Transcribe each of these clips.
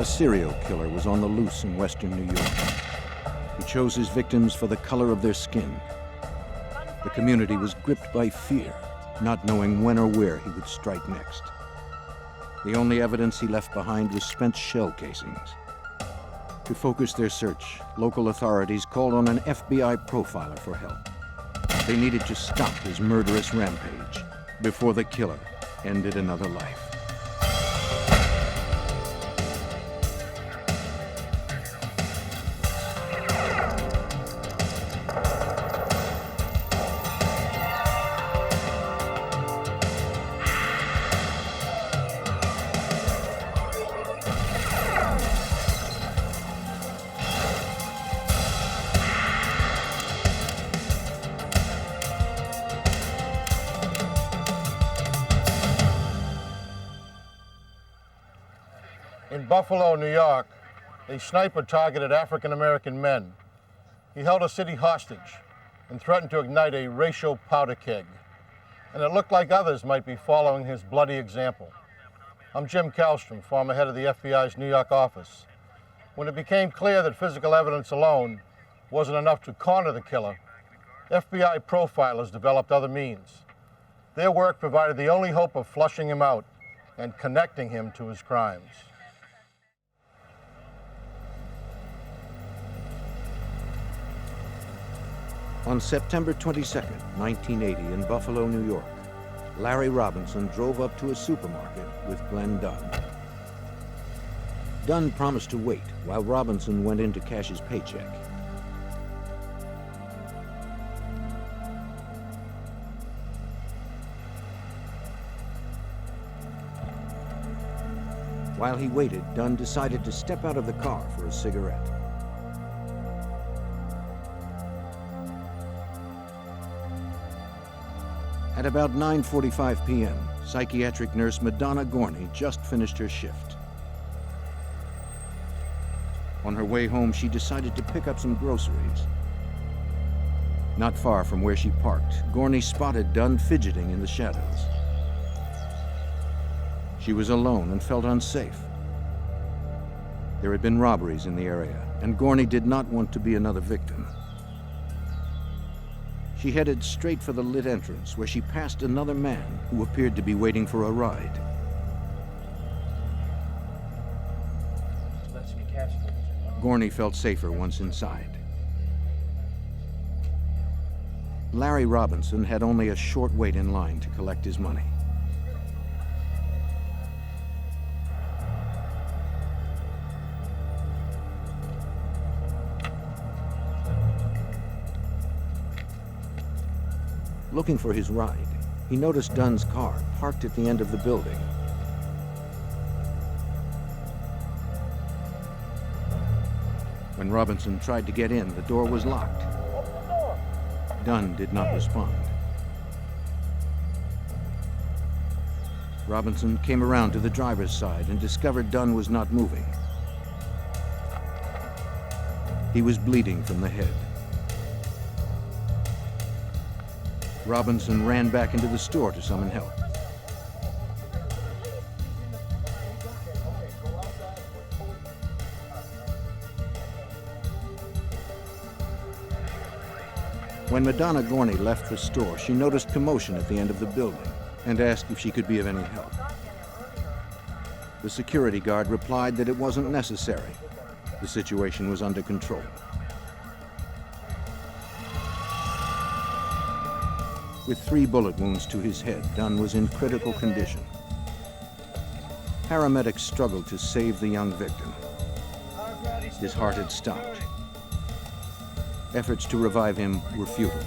A serial killer was on the loose in western New York. He chose his victims for the color of their skin. The community was gripped by fear, not knowing when or where he would strike next. The only evidence he left behind was spent shell casings. To focus their search, local authorities called on an FBI profiler for help. They needed to stop his murderous rampage before the killer ended another life. In Buffalo, New York, a sniper targeted African-American men. He held a city hostage and threatened to ignite a racial powder keg. And it looked like others might be following his bloody example. I'm Jim Kallstrom, former head of the FBI's New York office. When it became clear that physical evidence alone wasn't enough to corner the killer, FBI profilers developed other means. Their work provided the only hope of flushing him out and connecting him to his crimes. On September 22, 1980, in Buffalo, New York, Larry Robinson drove up to a supermarket with Glenn Dunn. Dunn promised to wait while Robinson went in to cash his paycheck. While he waited, Dunn decided to step out of the car for a cigarette. At about 9:45 p.m., psychiatric nurse Madonna Gorney just finished her shift. On her way home, she decided to pick up some groceries. Not far from where she parked, Gorney spotted Dunn fidgeting in the shadows. She was alone and felt unsafe. There had been robberies in the area, and Gorney did not want to be another victim. She headed straight for the lit entrance, where she passed another man who appeared to be waiting for a ride. Gorney felt safer once inside. Larry Robinson had only a short wait in line to collect his money. Looking for his ride, he noticed Dunn's car parked at the end of the building. When Robinson tried to get in, the door was locked. Dunn did not respond. Robinson came around to the driver's side and discovered Dunn was not moving. He was bleeding from the head. Robinson ran back into the store to summon help. When Madonna Gorney left the store, she noticed commotion at the end of the building and asked if she could be of any help. The security guard replied that it wasn't necessary. The situation was under control. With 3 bullet wounds to his head, Dunn was in critical condition. Paramedics struggled to save the young victim. His heart had stopped. Efforts to revive him were futile.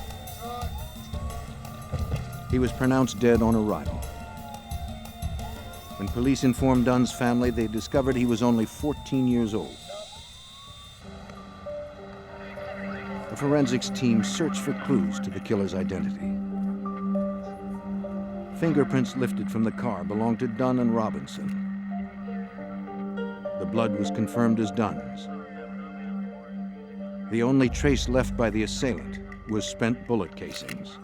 He was pronounced dead on arrival. When police informed Dunn's family, they discovered he was only 14 years old. A forensics team searched for clues to the killer's identity. Fingerprints lifted from the car belonged to Dunn and Robinson. The blood was confirmed as Dunn's. The only trace left by the assailant was spent bullet casings.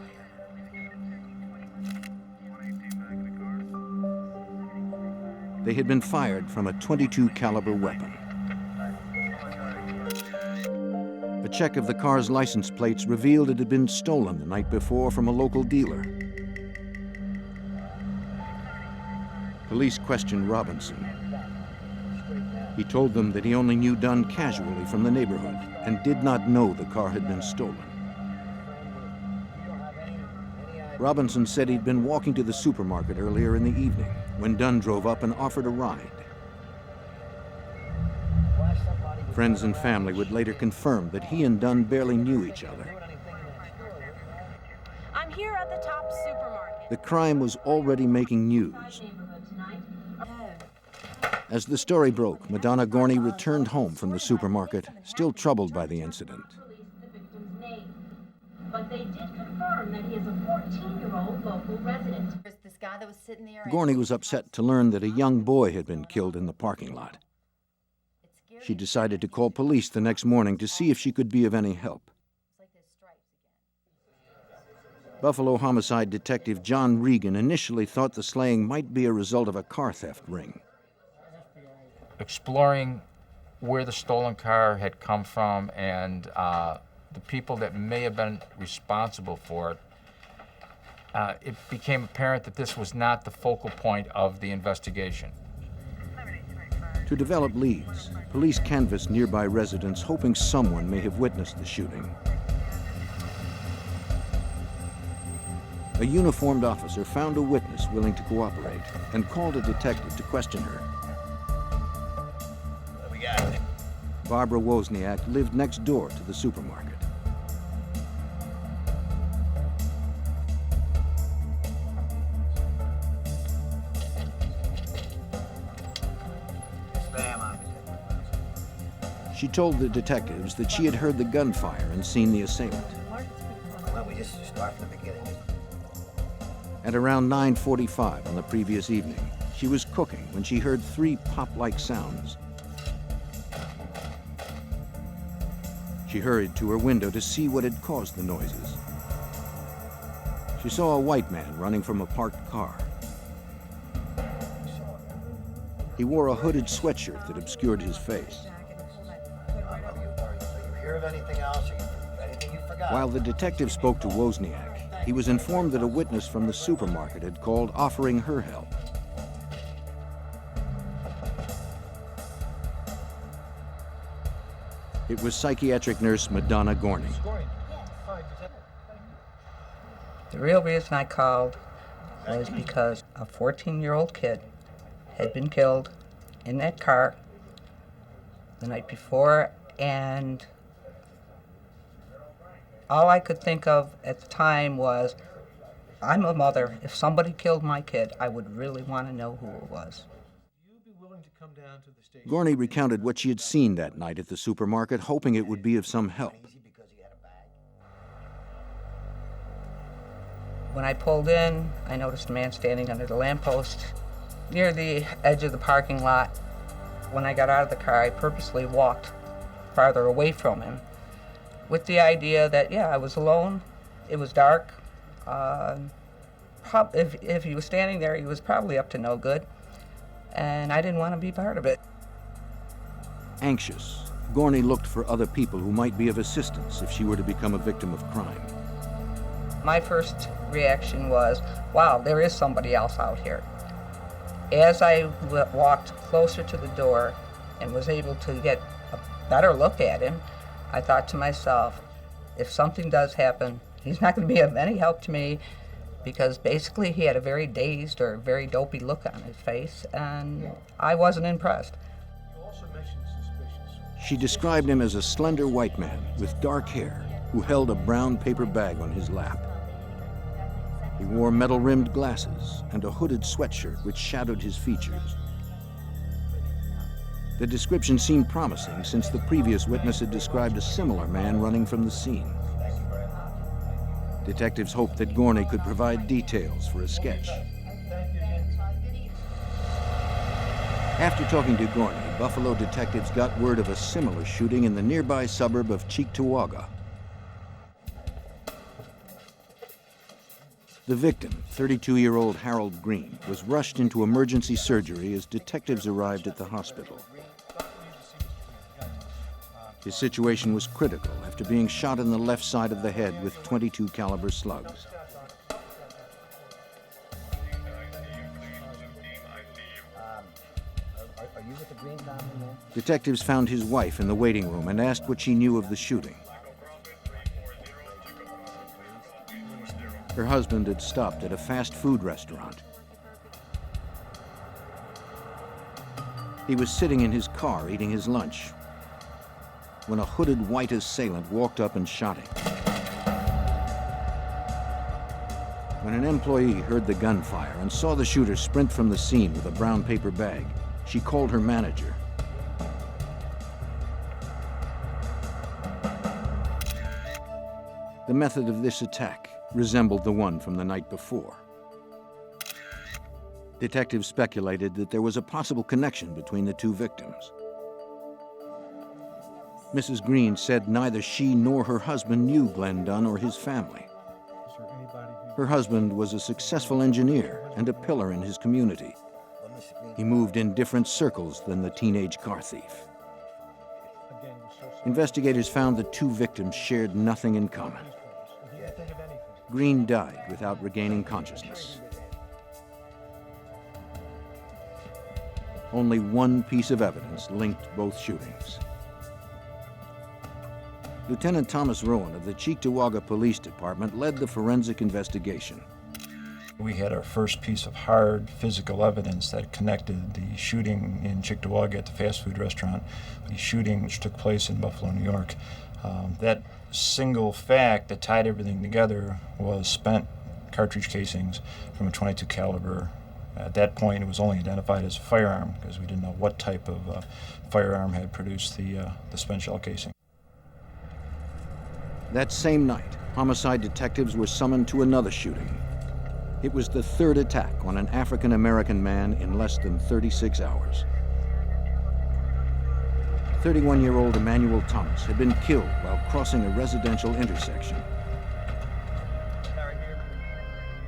They had been fired from a .22 caliber weapon. A check of the car's license plates revealed it had been stolen the night before from a local dealer. Police questioned Robinson. He told them that he only knew Dunn casually from the neighborhood and did not know the car had been stolen. Robinson said he'd been walking to the supermarket earlier in the evening when Dunn drove up and offered a ride. Friends and family would later confirm that he and Dunn barely knew each other. I'm here at the top supermarket. The crime was already making news. As the story broke, Madonna Gorney returned home from the supermarket, still troubled by the incident. But they did confirm that he is a 14-year-old local resident. This guy that was sitting there. Gorney was upset to learn that a young boy had been killed in the parking lot. She decided to call police the next morning to see if she could be of any help. Buffalo homicide detective John Regan initially thought the slaying might be a result of a car theft ring. Exploring where the stolen car had come from and the people that may have been responsible for it, it became apparent that this was not the focal point of the investigation. To develop leads, police canvassed nearby residents, hoping someone may have witnessed the shooting. A uniformed officer found a witness willing to cooperate and called a detective to question her. Barbara Wozniak lived next door to the supermarket. She told the detectives that she had heard the gunfire and seen the assailant. Well, we just start from the beginning. At around 9:45 on the previous evening, she was cooking when she heard 3 pop-like sounds. She hurried to her window to see what had caused the noises. She saw a white man running from a parked car. He wore a hooded sweatshirt that obscured his face. Anything else, anything you forgot? While the detective spoke to Wozniak, he was informed that a witness from the supermarket had called offering her help. It was psychiatric nurse Madonna Gorney. The real reason I called was because a 14-year-old kid had been killed in that car the night before, and all I could think of at the time was, I'm a mother. If somebody killed my kid, I would really want to know who it was. Gorney recounted what she had seen that night at the supermarket, hoping it would be of some help. When I pulled in, I noticed a man standing under the lamppost near the edge of the parking lot. When I got out of the car, I purposely walked farther away from him, with the idea that, yeah, I was alone, it was dark. If he was standing there, he was probably up to no good, and I didn't want to be part of it. Anxious, Gorney looked for other people who might be of assistance if she were to become a victim of crime. My first reaction was, wow, there is somebody else out here. As I walked closer to the door and was able to get a better look at him, I thought to myself, if something does happen, he's not going to be of any help to me, because basically he had a very dazed or very dopey look on his face, and I wasn't impressed. She described him as a slender white man with dark hair who held a brown paper bag on his lap. He wore metal-rimmed glasses and a hooded sweatshirt which shadowed his features. The description seemed promising since the previous witness had described a similar man running from the scene. Detectives hoped that Gorney could provide details for a sketch. After talking to Gorney, Buffalo detectives got word of a similar shooting in the nearby suburb of Cheektowaga. The victim, 32-year-old Harold Green, was rushed into emergency surgery as detectives arrived at the hospital. His situation was critical after being shot in the left side of the head with .22 caliber slugs. Are you with the green family, man? Detectives found his wife in the waiting room and asked what she knew of the shooting. Her husband had stopped at a fast food restaurant. He was sitting in his car eating his lunch when a hooded white assailant walked up and shot him. When an employee heard the gunfire and saw the shooter sprint from the scene with a brown paper bag, she called her manager. The method of this attack resembled the one from the night before. Detectives speculated that there was a possible connection between the two victims. Mrs. Green said neither she nor her husband knew Glenn Dunn or his family. Her husband was a successful engineer and a pillar in his community. He moved in different circles than the teenage car thief. Investigators found the two victims shared nothing in common. Green died without regaining consciousness. Only one piece of evidence linked both shootings. Lieutenant Thomas Rowan of the Cheektowaga Police Department led the forensic investigation. We had our first piece of hard physical evidence that connected the shooting in Cheektowaga at the fast food restaurant, the shooting which took place in Buffalo, New York. That single fact that tied everything together was spent cartridge casings from a .22 caliber. At that point, it was only identified as a firearm because we didn't know what type of firearm had produced the spent shell casing. That same night, homicide detectives were summoned to another shooting. It was the third attack on an African-American man in less than 36 hours. 31-year-old Emmanuel Thomas had been killed while crossing a residential intersection.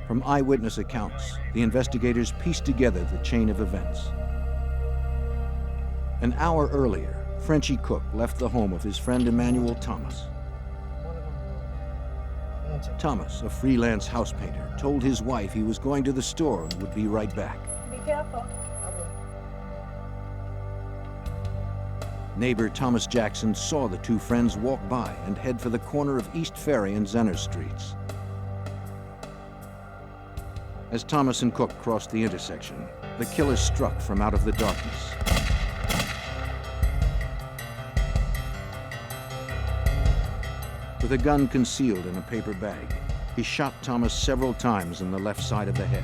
From eyewitness accounts, the investigators pieced together the chain of events. An hour earlier, Frenchie Cook left the home of his friend Emmanuel Thomas. Thomas, a freelance house painter, told his wife he was going to the store and would be right back. Be careful. Neighbor Thomas Jackson saw the two friends walk by and head for the corner of East Ferry and Zenner Streets. As Thomas and Cook crossed the intersection, the killer struck from out of the darkness. With a gun concealed in a paper bag, he shot Thomas several times in the left side of the head.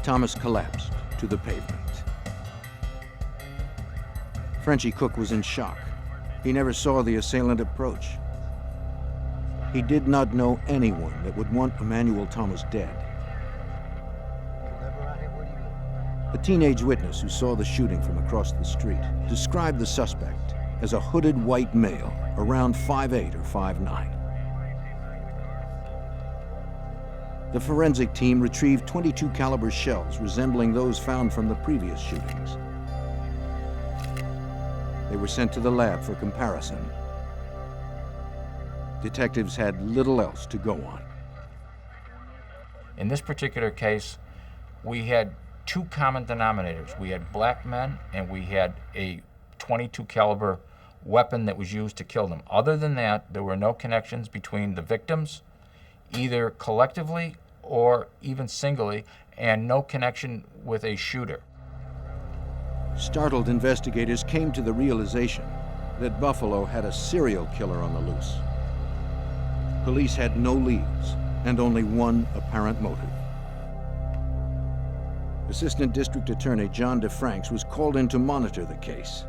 Thomas collapsed to the pavement. Frenchie Cook was in shock. He never saw the assailant approach. He did not know anyone that would want Emmanuel Thomas dead. A teenage witness who saw the shooting from across the street described the suspect as a hooded white male, around 5'8" or 5'9". The forensic team retrieved .22 caliber shells resembling those found from the previous shootings. They were sent to the lab for comparison. Detectives had little else to go on. In this particular case, we had two common denominators. We had black men and we had a .22 caliber weapon that was used to kill them. Other than that, there were no connections between the victims, either collectively or even singly, and no connection with a shooter. Startled investigators came to the realization that Buffalo had a serial killer on the loose. Police had no leads and only one apparent motive. Assistant District Attorney John DeFranks was called in to monitor the case.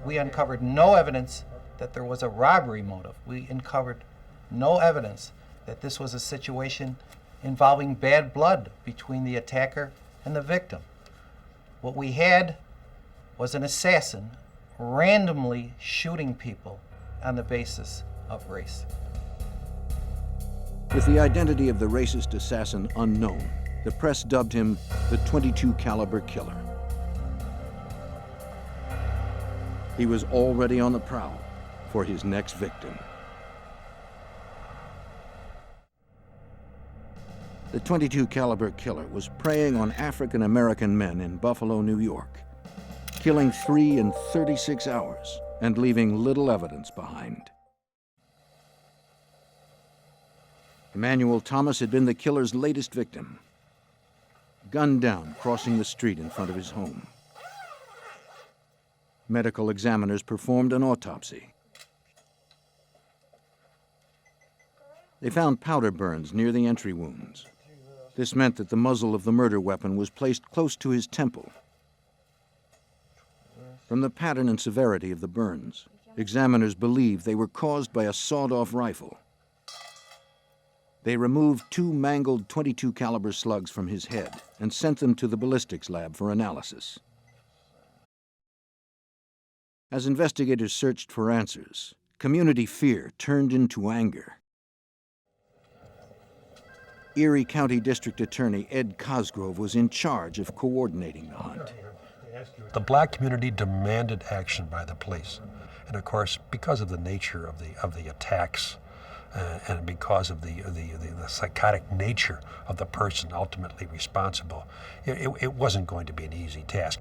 We uncovered no evidence that there was a robbery motive. We uncovered no evidence that this was a situation involving bad blood between the attacker and the victim. What we had was an assassin randomly shooting people on the basis of race. With the identity of the racist assassin unknown, the press dubbed him the .22 caliber killer. He was already on the prowl for his next victim. The .22 caliber killer was preying on African American men in Buffalo, New York, killing 3 in 36 hours and leaving little evidence behind. Emmanuel Thomas had been the killer's latest victim, gunned down crossing the street in front of his home. Medical examiners performed an autopsy. They found powder burns near the entry wounds. This meant that the muzzle of the murder weapon was placed close to his temple. From the pattern and severity of the burns, examiners believed they were caused by a sawed-off rifle. They removed 2 mangled .22 caliber slugs from his head and sent them to the ballistics lab for analysis. As investigators searched for answers, community fear turned into anger. Erie County District Attorney Ed Cosgrove was in charge of coordinating the hunt. The black community demanded action by the police. And of course, because of the nature of the attacks, and because of the psychotic nature of the person ultimately responsible, it wasn't going to be an easy task.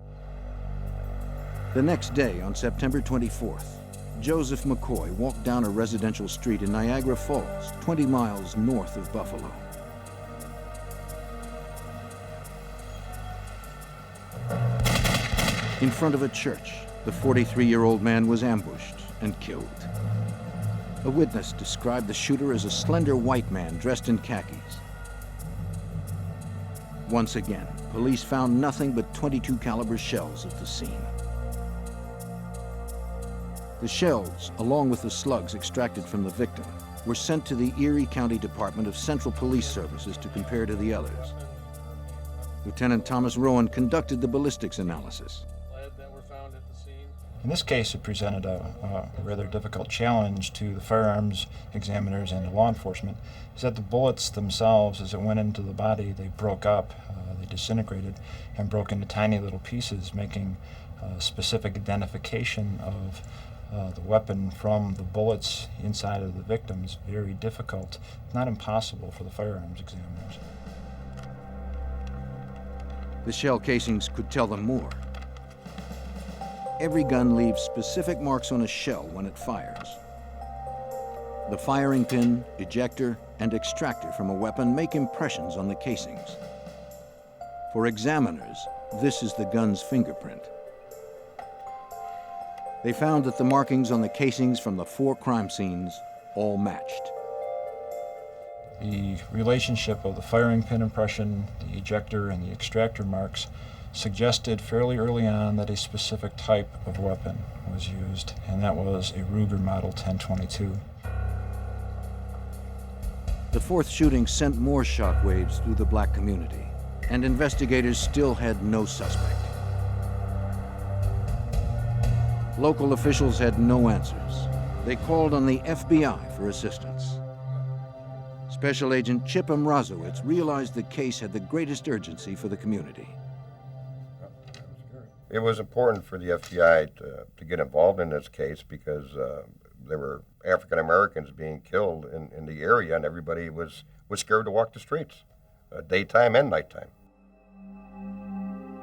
The next day, on September 24th, Joseph McCoy walked down a residential street in Niagara Falls, 20 miles north of Buffalo. In front of a church, the 43-year-old man was ambushed and killed. A witness described the shooter as a slender white man dressed in khakis. Once again, police found nothing but .22 caliber shells at the scene. The shells, along with the slugs extracted from the victim, were sent to the Erie County Department of Central Police Services to compare to the others. Lieutenant Thomas Rowan conducted the ballistics analysis. In this case, it presented a rather difficult challenge to the firearms examiners and to law enforcement, is that the bullets themselves, as it went into the body, they broke up, they disintegrated, and broke into tiny little pieces, making specific identification of the weapon from the bullets inside of the victims very difficult, not impossible for the firearms examiners. The shell casings could tell them more. Every gun leaves specific marks on a shell when it fires. The firing pin, ejector, and extractor from a weapon make impressions on the casings. For examiners, this is the gun's fingerprint. They found that the markings on the casings from the 4 crime scenes all matched. The relationship of the firing pin impression, the ejector, and the extractor marks suggested fairly early on that a specific type of weapon was used, and that was a Ruger Model 1022. The 4th shooting sent more shockwaves through the black community, and investigators still had no suspect. Local officials had no answers. They called on the FBI for assistance. Special Agent Chip Mrazowitz realized the case had the greatest urgency for the community. It was important for the FBI to get involved in this case because there were African Americans being killed in the area, and everybody was scared to walk the streets, daytime and nighttime.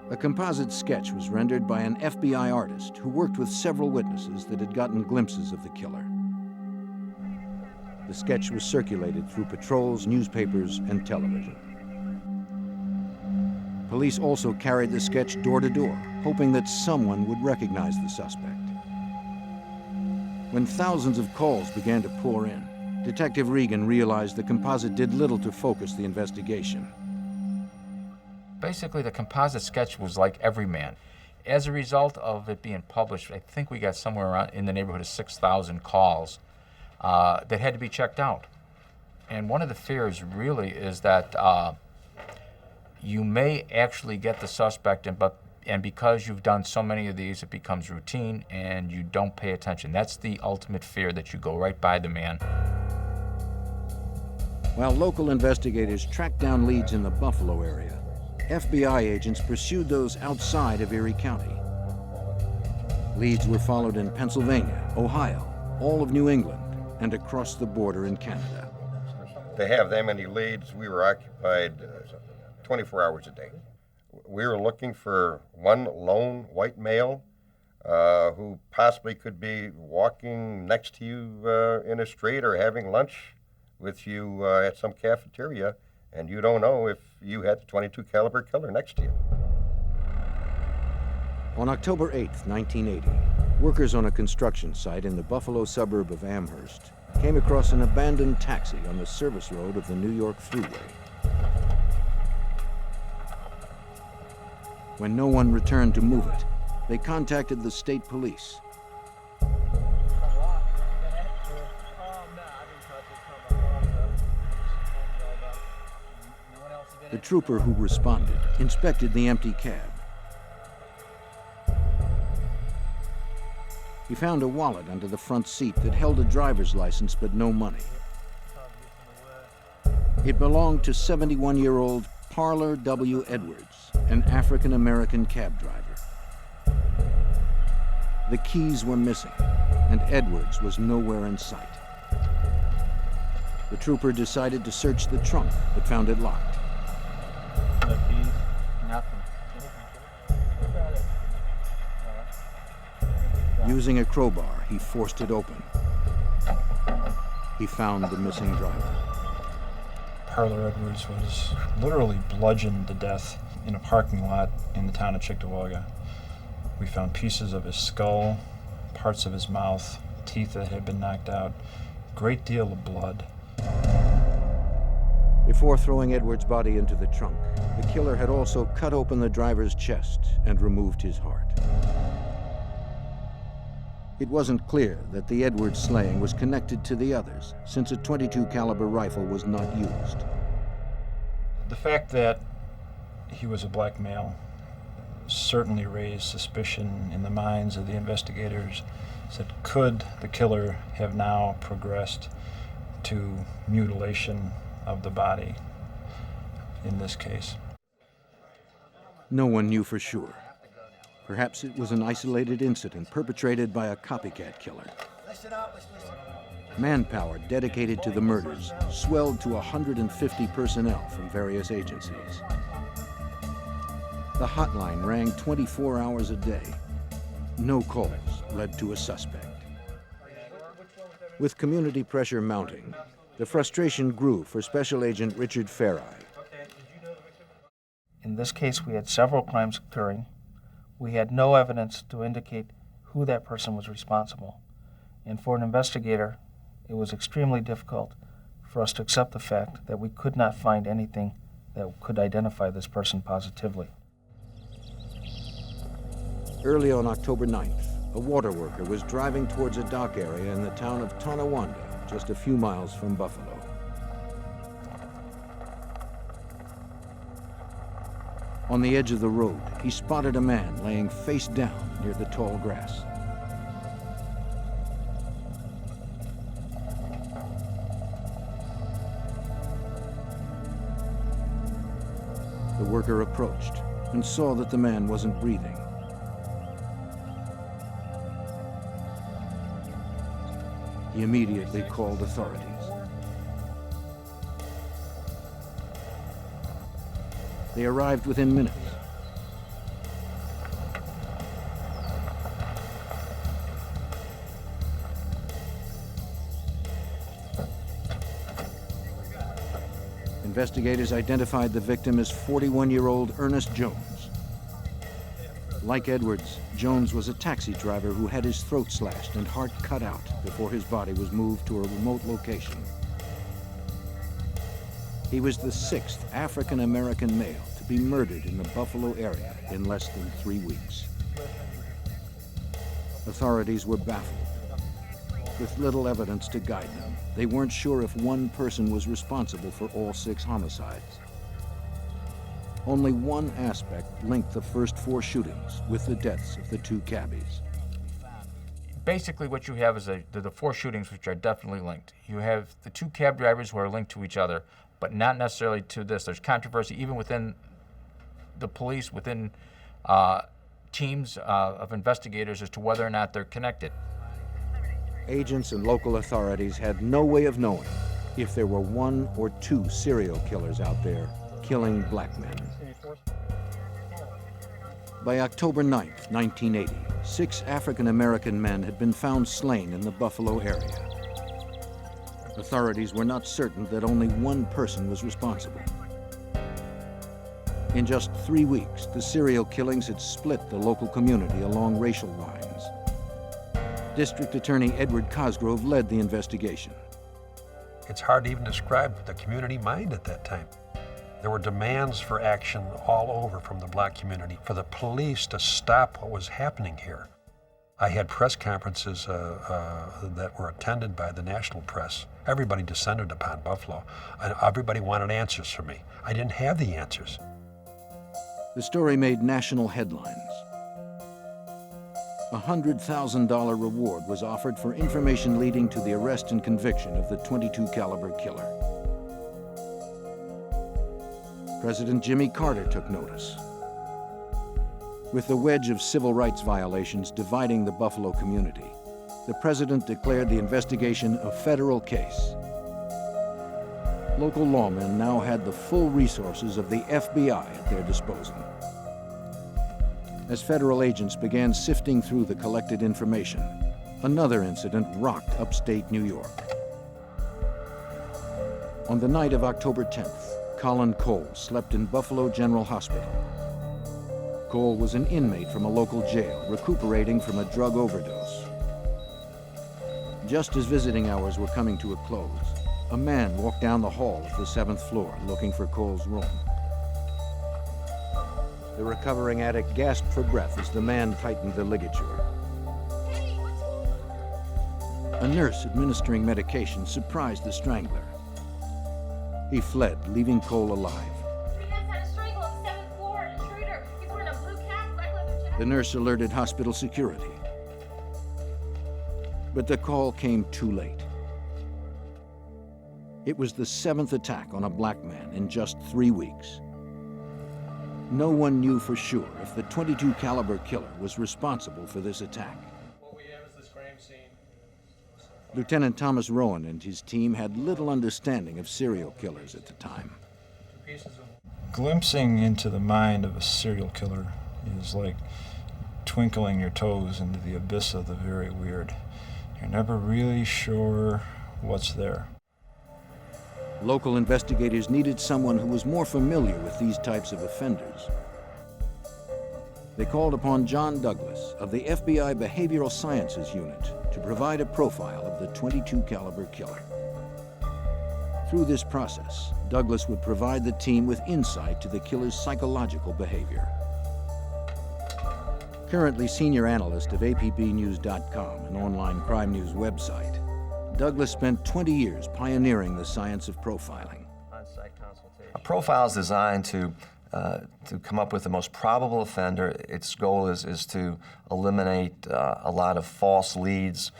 A composite sketch was rendered by an FBI artist who worked with several witnesses that had gotten glimpses of the killer. The sketch was circulated through patrols, newspapers, and television. Police also carried the sketch door to door, hoping that someone would recognize the suspect. When thousands of calls began to pour in, Detective Regan realized the composite did little to focus the investigation. Basically, the composite sketch was like Everyman. As a result of it being published, I think we got somewhere around in the neighborhood of 6,000 calls that had to be checked out. And one of the fears really is that you may actually get the suspect, and because you've done so many of these, it becomes routine and you don't pay attention. That's the ultimate fear, that you go right by the man. While local investigators tracked down leads in the Buffalo area, FBI agents pursued those outside of Erie County. Leads were followed in Pennsylvania, Ohio, all of New England, and across the border in Canada. To have that many leads, we were occupied 24 hours a day. We were looking for one lone white male who possibly could be walking next to you in a street or having lunch with you at some cafeteria, and you don't know if you had the .22 caliber killer next to you. On October 8, 1980, workers on a construction site in the Buffalo suburb of Amherst came across an abandoned taxi on the service road of the New York Thruway. When no one returned to move it, they contacted the state police. The trooper who responded inspected the empty cab. He found a wallet under the front seat that held a driver's license but no money. It belonged to 71-year-old Parler W. Edwards, an African-American cab driver. The keys were missing, and Edwards was nowhere in sight. The trooper decided to search the trunk, but found it locked. No keys? Nothing. Using a crowbar, he forced it open. He found the missing driver. Parler Edwards was literally bludgeoned to death in a parking lot in the town of Cheektowaga. We found pieces of his skull, parts of his mouth, teeth that had been knocked out, a great deal of blood. Before throwing Edwards' body into the trunk, the killer had also cut open the driver's chest and removed his heart. It wasn't clear that the Edwards slaying was connected to the others, since a .22 caliber rifle was not used. The fact that he was a black male certainly raised suspicion in the minds of the investigators that could the killer have now progressed to mutilation of the body in this case. No one knew for sure. Perhaps it was an isolated incident perpetrated by a copycat killer. Manpower dedicated to the murders swelled to 150 personnel from various agencies. The hotline rang 24 hours a day. No calls led to a suspect. With community pressure mounting, the frustration grew for Special Agent Richard Faireye. In this case, we had several crimes occurring. We had no evidence to indicate who that person was responsible. And for an investigator, it was extremely difficult for us to accept the fact that we could not find anything that could identify this person positively. Early on October 9th, a water worker was driving towards a dock area in the town of Tonawanda, just a few miles from Buffalo. On the edge of the road, he spotted a man laying face down near the tall grass. The worker approached and saw that the man wasn't breathing. He immediately called authorities. They arrived within minutes. Investigators identified the victim as 41-year-old Ernest Jones. Like Edwards, Jones was a taxi driver who had his throat slashed and heart cut out before his body was moved to a remote location. He was the 6th African-American male to be murdered in the Buffalo area in less than 3 weeks. Authorities were baffled. With little evidence to guide them, they weren't sure if one person was responsible for all 6 homicides. Only one aspect linked the first 4 shootings with the deaths of the 2 cabbies. basically what you have is the four shootings which are definitely linked. You have the two cab drivers who are linked to each other, but not necessarily to this. There's controversy even within the police, within teams of investigators as to whether or not they're connected. Agents and local authorities had no way of knowing if there were one or two serial killers out there killing black men. By October 9th, 1980, 6 African-American men had been found slain in the Buffalo area. Authorities were not certain that only one person was responsible. In just 3 weeks, the serial killings had split the local community along racial lines. District Attorney Edward Cosgrove led the investigation. It's hard to even describe the community mind at that time. There were demands for action all over from the black community for the police to stop what was happening here. I had press conferences that were attended by the national press. Everybody descended upon Buffalo, and everybody wanted answers from me. I didn't have the answers. The story made national headlines. A $100,000 reward was offered for information leading to the arrest and conviction of the .22 caliber killer. President Jimmy Carter took notice. With the wedge of civil rights violations dividing the Buffalo community, the president declared the investigation a federal case. Local lawmen now had the full resources of the FBI at their disposal. As federal agents began sifting through the collected information, another incident rocked upstate New York. On the night of October 10th, Colin Cole slept in Buffalo General Hospital. Cole was an inmate from a local jail recuperating from a drug overdose. Just as visiting hours were coming to a close, a man walked down the hall of the 7th floor looking for Cole's room. The recovering addict gasped for breath as the man tightened the ligature. A nurse administering medication surprised the strangler. He fled, leaving Cole alive. The nurse alerted hospital security. But the call came too late. It was the 7th attack on a black man in just 3 weeks. No one knew for sure if the .22 caliber killer was responsible for this attack. What we have is this crime scene. Lieutenant Thomas Rowan and his team had little understanding of serial killers at the time. Glimpsing into the mind of a serial killer is like twinkling your toes into the abyss of the very weird. You're never really sure what's there. Local investigators needed someone who was more familiar with these types of offenders. They called upon John Douglas of the FBI Behavioral Sciences Unit to provide a profile of the .22 caliber killer. Through this process, Douglas would provide the team with insight to the killer's psychological behavior. Currently senior analyst of appbnews.com, an online crime news website, Douglas spent 20 years pioneering the science of profiling. A profile is designed to come up with the most probable offender. Its goal is to eliminate a lot of false leads.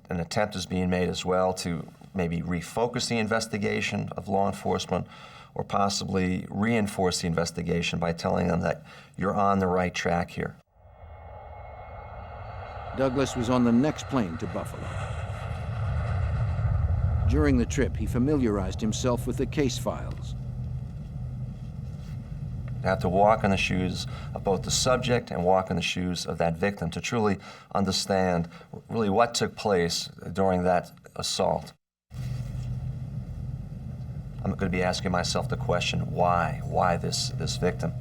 An attempt is being made as well to maybe refocus the investigation of law enforcement or possibly reinforce the investigation by telling them that you're on the right track here. Douglas was on the next plane to Buffalo. During the trip, he familiarized himself with the case files. You have to walk in the shoes of both the subject and walk in the shoes of that victim to truly understand really what took place during that assault. I'm going to be asking myself the question, why? Why this victim?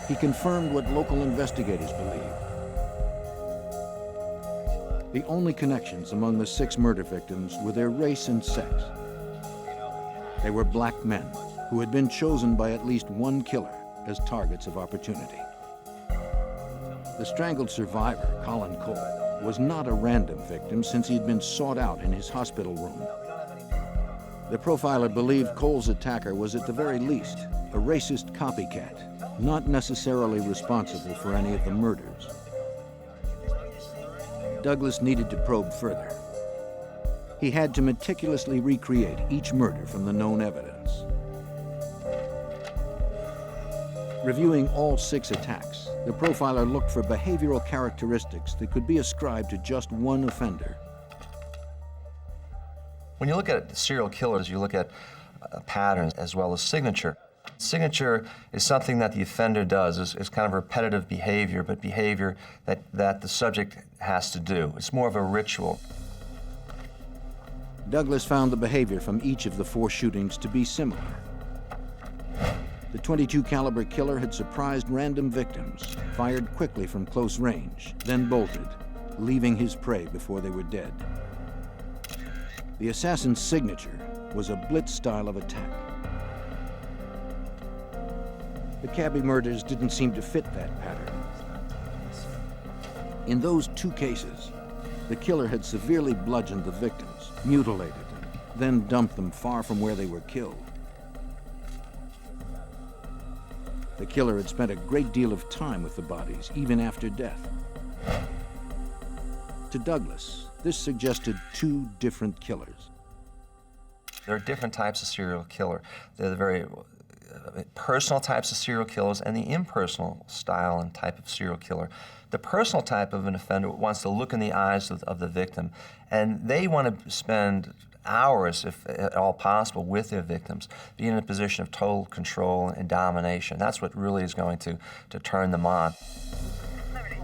He confirmed what local investigators believed. The only connections among the 6 murder victims were their race and sex. They were black men who had been chosen by at least one killer as targets of opportunity. The strangled survivor, Colin Cole, was not a random victim since he'd been sought out in his hospital room. The profiler believed Cole's attacker was at the very least a racist copycat, not necessarily responsible for any of the murders. Douglas needed to probe further. He had to meticulously recreate each murder from the known evidence. Reviewing all 6 attacks, the profiler looked for behavioral characteristics that could be ascribed to just one offender. When you look at serial killers, you look at patterns as well as signature. Signature is something that the offender does. It's kind of repetitive behavior, but behavior that the subject has to do. It's more of a ritual. Douglas found the behavior from each of the 4 shootings to be similar. The .22 caliber killer had surprised random victims, fired quickly from close range, then bolted, leaving his prey before they were dead. The assassin's signature was a blitz style of attack. The cabbie murders didn't seem to fit that pattern. In those 2 cases, the killer had severely bludgeoned the victims, mutilated them, then dumped them far from where they were killed. The killer had spent a great deal of time with the bodies, even after death. To Douglas, this suggested 2 different killers. There are different types of serial killer. They're the very personal types of serial killers and the impersonal style and type of serial killer. The personal type of an offender wants to look in the eyes of the victim, and they want to spend hours, if at all possible, with their victims, be in a position of total control and domination. That's what really is going to turn them on.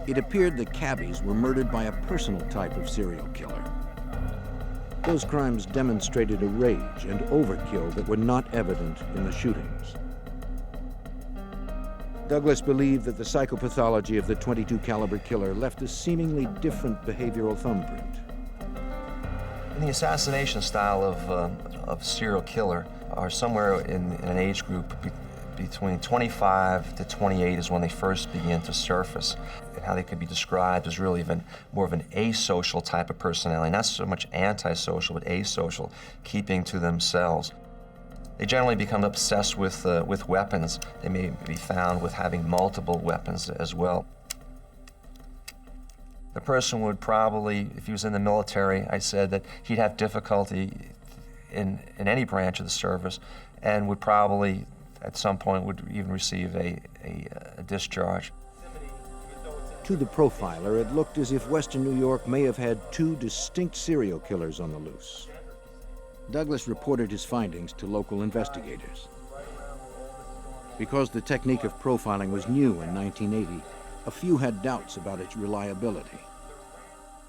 It appeared the cabbies were murdered by a personal type of serial killer. Those crimes demonstrated a rage and overkill that were not evident in the shootings. Douglas believed that the psychopathology of the .22 caliber killer left a seemingly different behavioral thumbprint. The assassination style of serial killer are somewhere in an age group between 25 to 28 is when they first begin to surface. And how they could be described as really even more of an asocial type of personality, not so much antisocial, but asocial, keeping to themselves. They generally become obsessed with weapons. They may be found with having multiple weapons as well. The person would probably, if he was in the military, I said that he'd have difficulty in any branch of the service and would probably, at some point, would even receive a discharge. To the profiler, it looked as if Western New York may have had 2 distinct serial killers on the loose. Douglas reported his findings to local investigators. Because the technique of profiling was new in 1980, a few had doubts about its reliability.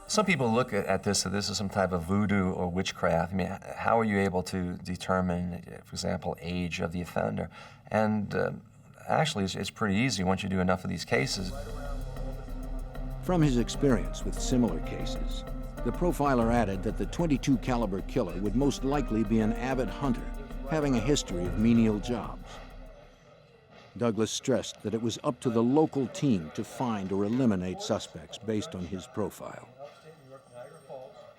Some people look at this as this is some type of voodoo or witchcraft. I mean, how are you able to determine, for example, age of the offender? And actually, it's pretty easy once you do enough of these cases. From his experience with similar cases, the profiler added that the .22 caliber killer would most likely be an avid hunter, having a history of menial jobs. Douglas stressed that it was up to the local team to find or eliminate suspects based on his profile.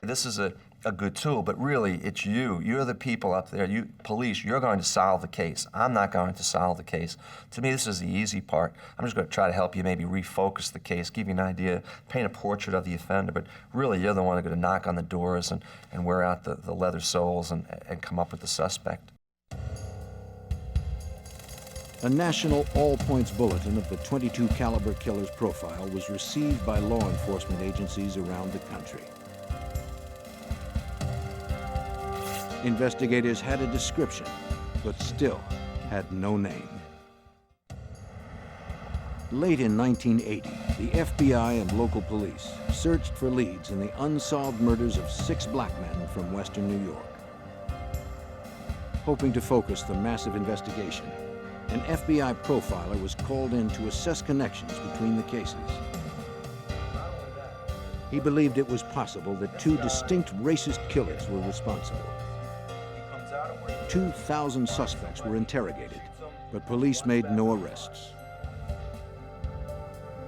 This is a good tool, but really it's you. You're the people up there, you police, you're going to solve the case. I'm not going to solve the case. To me, this is the easy part. I'm just going to try to help you maybe refocus the case, give you an idea, paint a portrait of the offender, but really you're the one who's going to knock on the doors and wear out the leather soles and come up with the suspect. A national all-points bulletin of the .22 caliber killer's profile was received by law enforcement agencies around the country. Investigators had a description, but still had no name. Late in 1980, the FBI and local police searched for leads in the unsolved murders of 6 black men from Western New York. Hoping to focus the massive investigation, an FBI profiler was called in to assess connections between the cases. He believed it was possible that 2 distinct racist killers were responsible. 2,000 suspects were interrogated, but police made no arrests.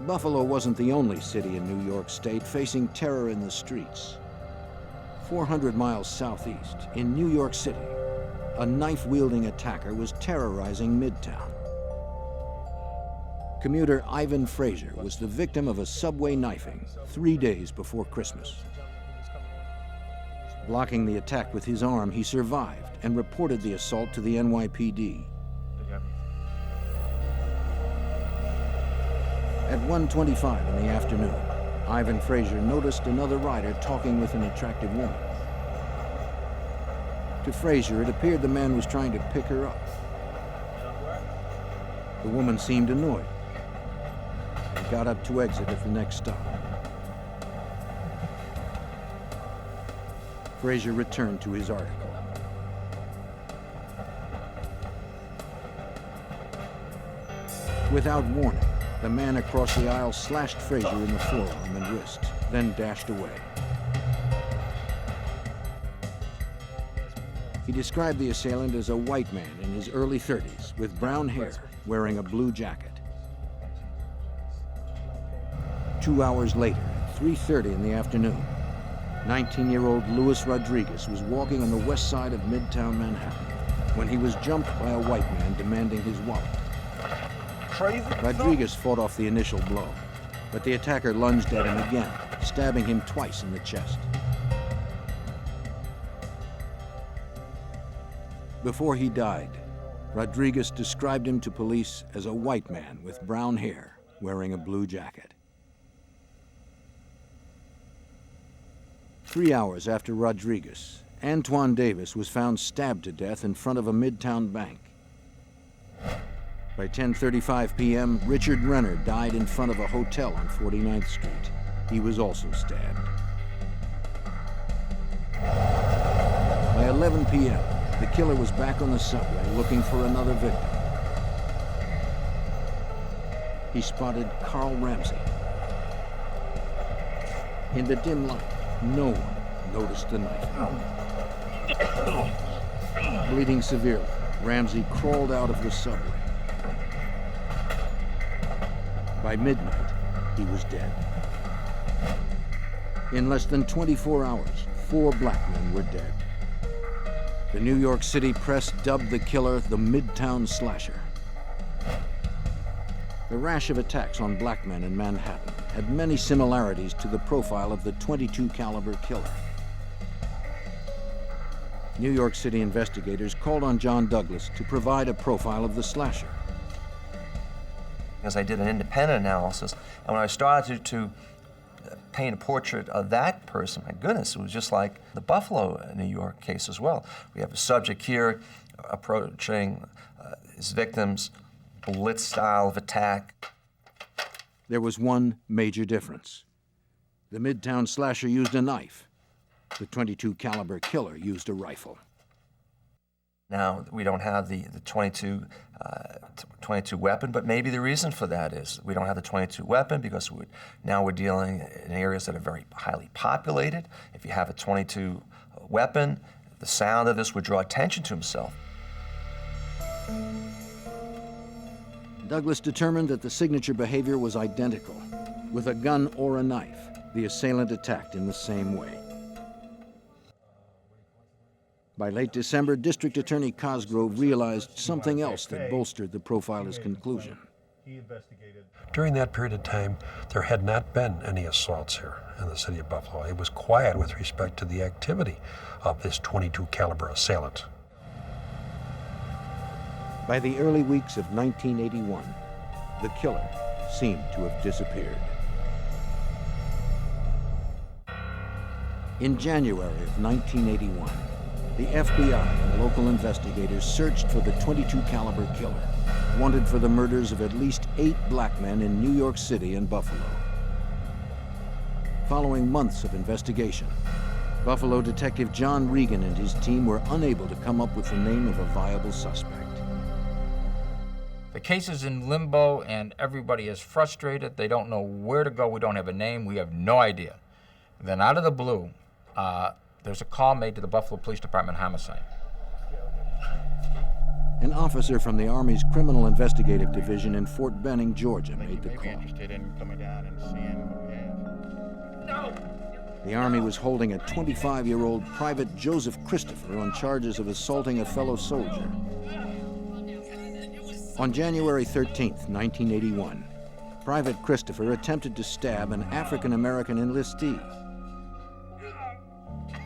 Buffalo wasn't the only city in New York State facing terror in the streets. 400 miles southeast, in New York City, a knife-wielding attacker was terrorizing Midtown. Commuter Ivan Fraser was the victim of a subway knifing 3 days before Christmas. Blocking the attack with his arm, he survived and reported the assault to the NYPD. At 1:25 in the afternoon, Ivan Fraser noticed another rider talking with an attractive woman. To Fraser, it appeared the man was trying to pick her up. The woman seemed annoyed. He got up to exit at the next stop. Fraser returned to his article. Without warning, the man across the aisle slashed Fraser in the forearm and wrist, then dashed away. He described the assailant as a white man in his early 30s with brown hair, wearing a blue jacket. 2 hours later, at 3:30 in the afternoon, 19-year-old Luis Rodriguez was walking on the west side of Midtown Manhattan when he was jumped by a white man demanding his wallet. Rodriguez fought off the initial blow, but the attacker lunged at him again, stabbing him twice in the chest. Before he died, Rodriguez described him to police as a white man with brown hair, wearing a blue jacket. 3 hours after Rodriguez, Antoine Davis was found stabbed to death in front of a Midtown bank. By 10:35 p.m., Richard Renner died in front of a hotel on 49th Street. He was also stabbed. By 11 p.m., the killer was back on the subway looking for another victim. He spotted Carl Ramsey. In the dim light, no one noticed the knife. Bleeding severely, Ramsey crawled out of the subway. By midnight, he was dead. In less than 24 hours, 4 black men were dead. The New York City press dubbed the killer the Midtown Slasher. The rash of attacks on black men in Manhattan had many similarities to the profile of the .22 caliber killer. New York City investigators called on John Douglas to provide a profile of the slasher. Because I did an independent analysis, and when I started to paint a portrait of that person, my goodness, it was just like the Buffalo, New York case as well. We have a subject here approaching his victims, blitz style of attack. There was one major difference. The Midtown Slasher used a knife. The .22 caliber killer used a rifle. Now, we don't have the .22 weapon, but maybe the reason for that is we don't have the .22 weapon because now we're dealing in areas that are very highly populated. If you have a .22 weapon, the sound of this would draw attention to himself. Douglas determined that the signature behavior was identical. With a gun or a knife, the assailant attacked in the same way. By late December, District Attorney Cosgrove realized something else that bolstered the profiler's conclusion. During that period of time, there had not been any assaults here in the city of Buffalo. It was quiet with respect to the activity of this .22 caliber assailant. By the early weeks of 1981, the killer seemed to have disappeared. In January of 1981, the FBI and local investigators searched for the .22 caliber killer, wanted for the murders of at least 8 black men in New York City and Buffalo. Following months of investigation, Buffalo detective John Regan and his team were unable to come up with the name of a viable suspect. The case is in limbo and everybody is frustrated. They don't know where to go. We don't have a name. We have no idea. Then out of the blue, there's a call made to the Buffalo Police Department homicide. An officer from the Army's Criminal Investigative Division in Fort Benning, Georgia, made the call. Interested in coming down and seeing what we have. The Army was holding a 25-year-old Private Joseph Christopher on charges of assaulting a fellow soldier. On January 13th, 1981, Private Christopher attempted to stab an African-American enlistee.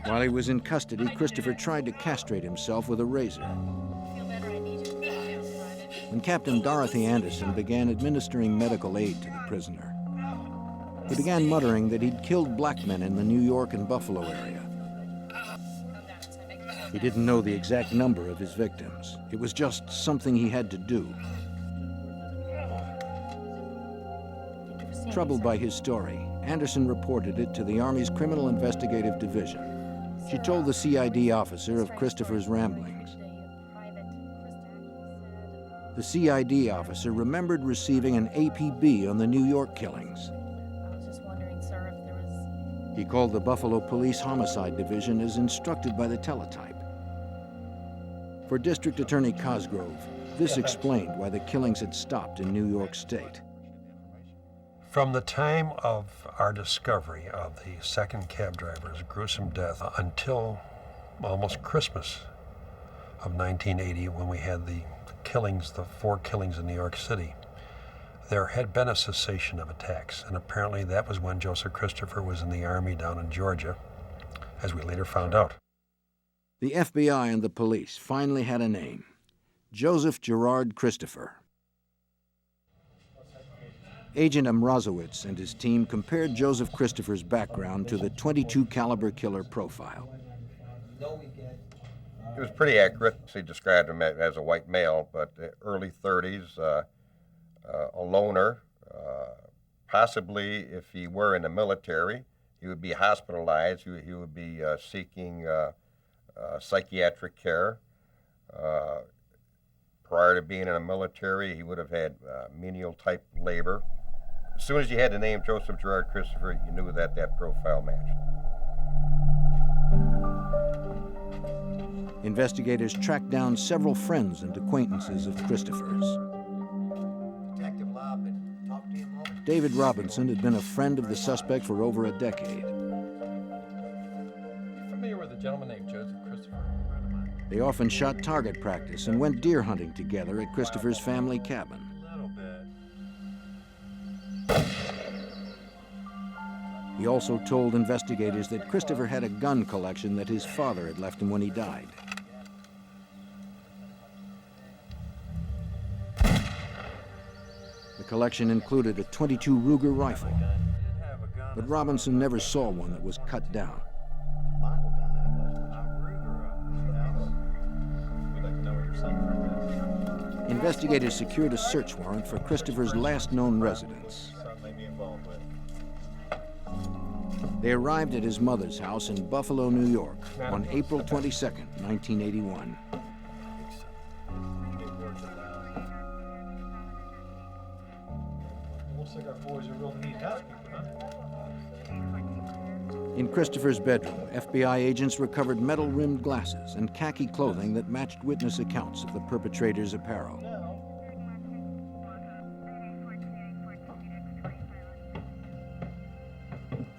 While he was in custody, Christopher tried to castrate himself with a razor. When Captain Dorothy Anderson began administering medical aid to the prisoner, he began muttering that he'd killed black men in the New York and Buffalo area. He didn't know the exact number of his victims. It was just something he had to do. Troubled by his story, Anderson reported it to the Army's Criminal Investigative Division. She told the CID officer of Christopher's ramblings. The CID officer remembered receiving an APB on the New York killings. He called the Buffalo Police Homicide Division as instructed by the teletype. For District Attorney Cosgrove, this explained why the killings had stopped in New York State. From the time of our discovery of the second cab driver's gruesome death until almost Christmas of 1980, when we had the killings, the 4 killings in New York City, there had been a cessation of attacks, and apparently that was when Joseph Christopher was in the Army down in Georgia, as we later found out. The FBI and the police finally had a name: Joseph Gerard Christopher. Agent Amrazowitz and his team compared Joseph Christopher's background to the .22 caliber killer profile. It was pretty accurate. He described him as a white male, but early 30s, a loner. Possibly, if he were in the military, he would be hospitalized. He would be seeking psychiatric care. Prior to being in the military, he would have had menial-type labor. As soon as you had the name Joseph Gerard Christopher, you knew that that profile matched. Investigators tracked down several friends and acquaintances of Christopher's. Detective Lobb, talk to you a moment. David Robinson had been a friend of the suspect for over a decade. Familiar with a gentleman named Joseph Christopher? They often shot target practice and went deer hunting together at Christopher's family cabin. A little bit. He also told investigators that Christopher had a gun collection that his father had left him when he died. The collection included a .22 Ruger rifle, but Robinson never saw one that was cut down. Model gun that was. We'd like to know where your son from is. Investigators secured a search warrant for Christopher's last known residence. Son may be involved with. They arrived at his mother's house in Buffalo, New York on April 22nd, 1981. Looks like our boys are real neat housekeeping, huh? In Christopher's bedroom, FBI agents recovered metal-rimmed glasses and khaki clothing that matched witness accounts of the perpetrator's apparel.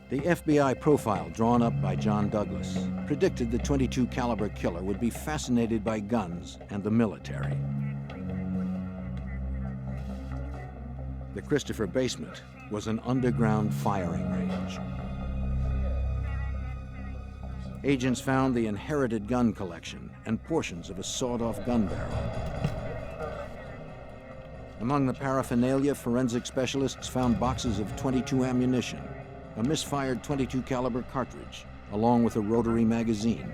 The FBI profile drawn up by John Douglas predicted the .22 caliber killer would be fascinated by guns and the military. The Christopher basement was an underground firing range. Agents found the inherited gun collection and portions of a sawed-off gun barrel. Among the paraphernalia, forensic specialists found boxes of .22 ammunition, a misfired .22 caliber cartridge, along with a rotary magazine.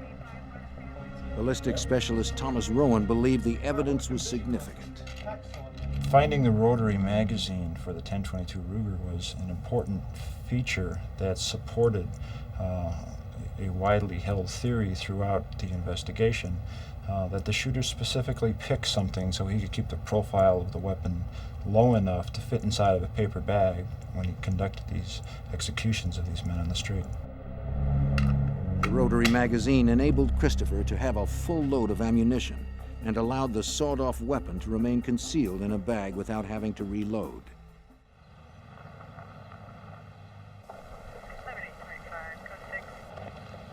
Ballistics specialist Thomas Rowan believed the evidence was significant. Finding the rotary magazine for the 1022 Ruger was an important feature that supported a widely held theory throughout the investigation that the shooter specifically picked something so he could keep the profile of the weapon low enough to fit inside of a paper bag when he conducted these executions of these men on the street. The rotary magazine enabled Christopher to have a full load of ammunition and allowed the sawed-off weapon to remain concealed in a bag without having to reload.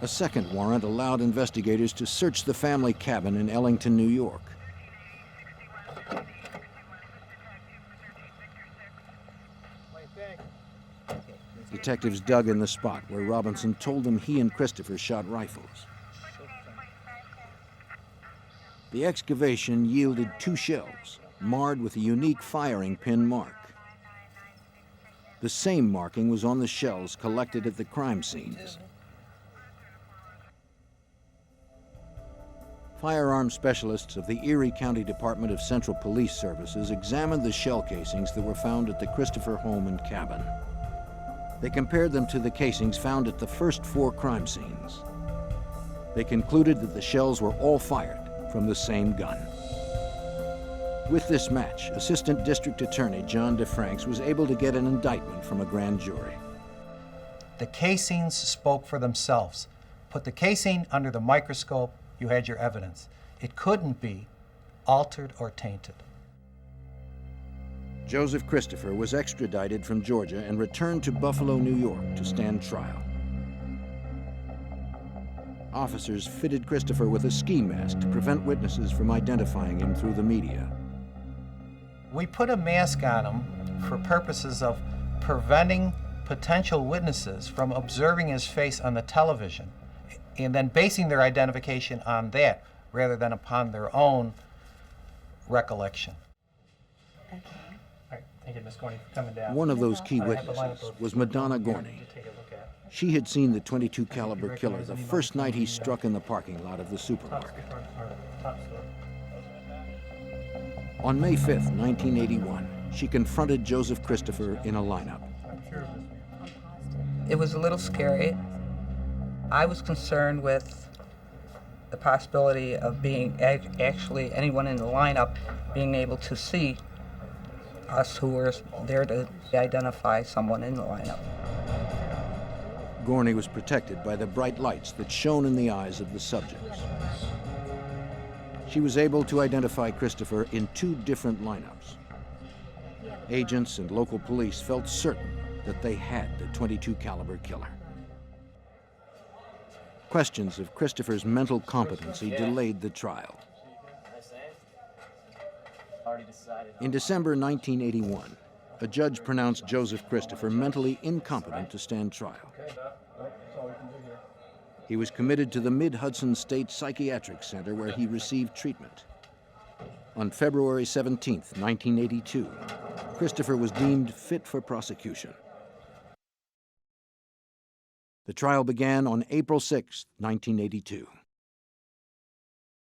A second warrant allowed investigators to search the family cabin in Ellington, New York. detectives dug in the spot where Robinson told them he and Christopher shot rifles. The excavation yielded 2 shells, marred with a unique firing pin mark. The same marking was on the shells collected at the crime scenes. Firearm specialists of the Erie County Department of Central Police Services examined the shell casings that were found at the Christopher home and cabin. They compared them to the casings found at the first 4 crime scenes. They concluded that the shells were all fired from the same gun. With this match, Assistant District Attorney John DeFranks was able to get an indictment from a grand jury. The casings spoke for themselves. Put the casing under the microscope, you had your evidence. It couldn't be altered or tainted. Joseph Christopher was extradited from Georgia and returned to Buffalo, New York to stand trial. Officers fitted Christopher with a ski mask to prevent witnesses from identifying him through the media. We put a mask on him for purposes of preventing potential witnesses from observing his face on the television and then basing their identification on that rather than upon their own recollection. All right, thank you, Ms. Gorney, for coming down. One of those key I have a lineup witnesses of was people Madonna here Gorney. to take a look at. She had seen the .22 caliber killer the first night he struck in the parking lot of the supermarket. Top store. On May 5th, 1981, she confronted Joseph Christopher in a lineup. I'm sure of this man. It was a little scary. I was concerned with the possibility of being actually anyone in the lineup being able to see us who were there to identify someone in the lineup. Gorney was protected by the bright lights that shone in the eyes of the subjects. She was able to identify Christopher in 2 different lineups. Agents and local police felt certain that they had the .22 caliber killer. Questions of Christopher's mental competency delayed the trial. In December 1981, a judge pronounced Joseph Christopher mentally incompetent to stand trial. He was committed to the Mid-Hudson State Psychiatric Center where he received treatment. On February 17, 1982, Christopher was deemed fit for prosecution. The trial began on April 6, 1982.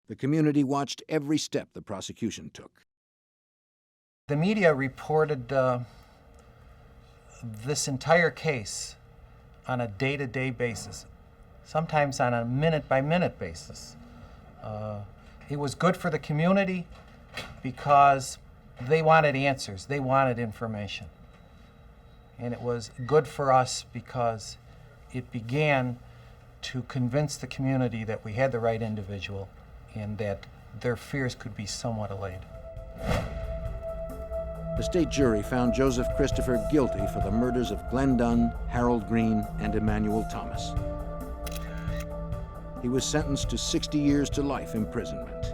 The community watched every step the prosecution took. The media reported this entire case on a day-to-day basis, sometimes on a minute-by-minute basis. It was good for the community because they wanted answers, they wanted information. And it was good for us because it began to convince the community that we had the right individual and that their fears could be somewhat allayed. The state jury found Joseph Christopher guilty for the murders of Glenn Dunn, Harold Green, and Emmanuel Thomas. He was sentenced to 60 years to life imprisonment.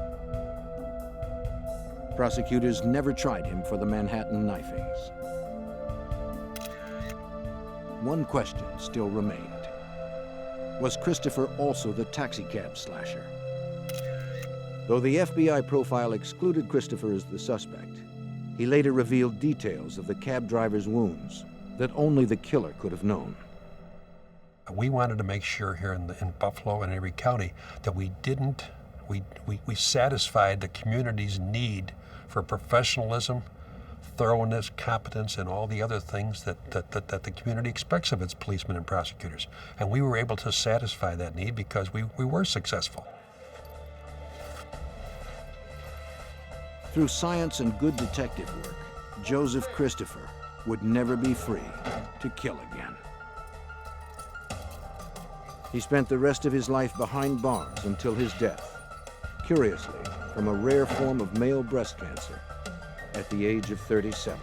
Prosecutors never tried him for the Manhattan knifings. One question still remained. Was Christopher also the taxicab slasher? Though the FBI profile excluded Christopher as the suspect, he later revealed details of the cab driver's wounds that only the killer could have known. We wanted to make sure here in Buffalo and Erie County that we satisfied the community's need for professionalism, thoroughness, competence, and all the other things that the community expects of its policemen and prosecutors. And we were able to satisfy that need because we were successful. Through science and good detective work, Joseph Christopher would never be free to kill again. He spent the rest of his life behind bars until his death, curiously from a rare form of male breast cancer at the age of 37.